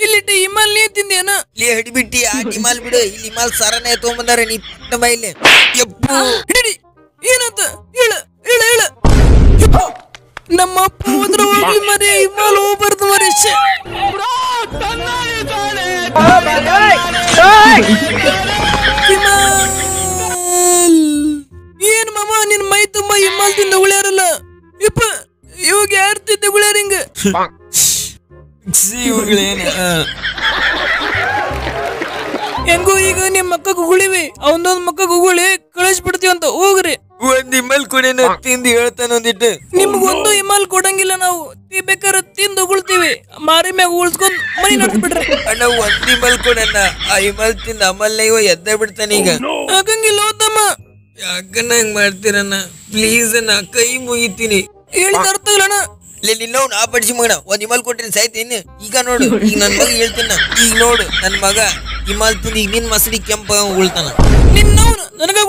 ಇಲ್ಲಿಟ್ಟು ಹಿಮಾಲ್ ನೀ ತಿಂದೇನ ಇಲ್ಲಿ ಹಿಡಿಬಿಟ್ಟಿ ಆ ಹಿಮಾಲ್ ಬಿಡು ಇಲ್ಲಿ ಹಿಮಾಲ್ ಸರನೇ ತಗೊಂಬಂದಾರ ನೀ ಪಟ್ಟ ಬೈಲಿ ಎಪ್ಪು ಹಿಡಿ ಏನಂತ ಹೇಳ ಹೇಳ ಹೇಳ ನಮ್ಮ ಅಪ್ಪ ಹೋದ್ರ ಹೋಗ್ಲಿ ಮರಿ ಹಿಮಾಲ್ ಹೋಗ್ಬಾರ್ದು ಮರಿ ಏನ್ ಮಾಮ ನಿನ್ ಮೈ ತುಂಬಾ ಹಿಮಾಲ್ ತಿಂದ ಉಳ್ಯಾರಲ್ಲ ಇಪ್ಪ ಇವಾಗ ಯಾರು ತಿಂದ ಉಳ್ಯಾರ ಹಿಂಗ ಹೆಂಗೋ ಈಗ ನಿಮ್ ಮಕ್ಕ ಗುಗುಳಿವಿ ಅವನೊಂದ್ ಮಕ್ಕ ಗುಗುಳಿ ಕಳಿಸ್ಬಿಡ್ತೀವಂತ ಹೋಗ್ರಿ ಒಂದ್ ಹಿಮಾಲ್ ಕೊಡೇನ ತಿಂದು ಹೇಳ್ತಾನ ಒಂದಿಟ್ಟು ನಿಮ್ಗೊಂದು ಹಿಮಾಲ್ ಕೊಡಂಗಿಲ್ಲ ನಾವು ಬೇಕಾದ್ರೆ ತಿಂದು ಉಗುಳ್ತೀವಿ ಮಾರಿ ಮ್ಯಾಗ ಉಳ್ಸ್ಕೊಂಡ್ ಮನಿ ನಡ್ಸ್ಬಿಡ್ರಿ ಅಣ್ಣ ಒಂದ್ ಹಿಮಾಲ್ ಕೊಡಣ್ಣ ಆ ಹಿಮಾಲ್ ತಿಂದ ಆಮೇಲೆ ಇವ ಎದ್ದ ಬಿಡ್ತಾನ ಈಗ ಆಗಂಗಿಲ್ಲ ಹೋದಮ್ಮ ಯಾಕನ್ನ ಹಂಗ್ ಮಾಡ್ತೀರಣ್ಣ ಪ್ಲೀಸ್ ಅಣ್ಣ ಕೈ ಮುಗಿತೀನಿ ಹೇಳಿದ ಅರ್ಥ ಇಲ್ಲಣ್ಣ ನಿನ್ನ ನಾ ಬಡ್ಸಿ ಮಗನ ಒಂದ್ ಹಿಮಾಲ್ ಕೊಟ್ಟಿನಿ ಸಾಯ್ತೀನಿ ಈಗ ನೋಡು ಈಗ ನನ್ ಮಗ ಹೇಳ್ತೀನ ಈಗ ನೋಡು ನನ್ ಮಗ ಹಿಮಾಲ್ ತಿಂದು ಈಗ ನಿನ್ ಮಸಡಿ ಕೆಂಪ ಉಳ್ತಾನ ನಿನ್ನವನು ನನಗ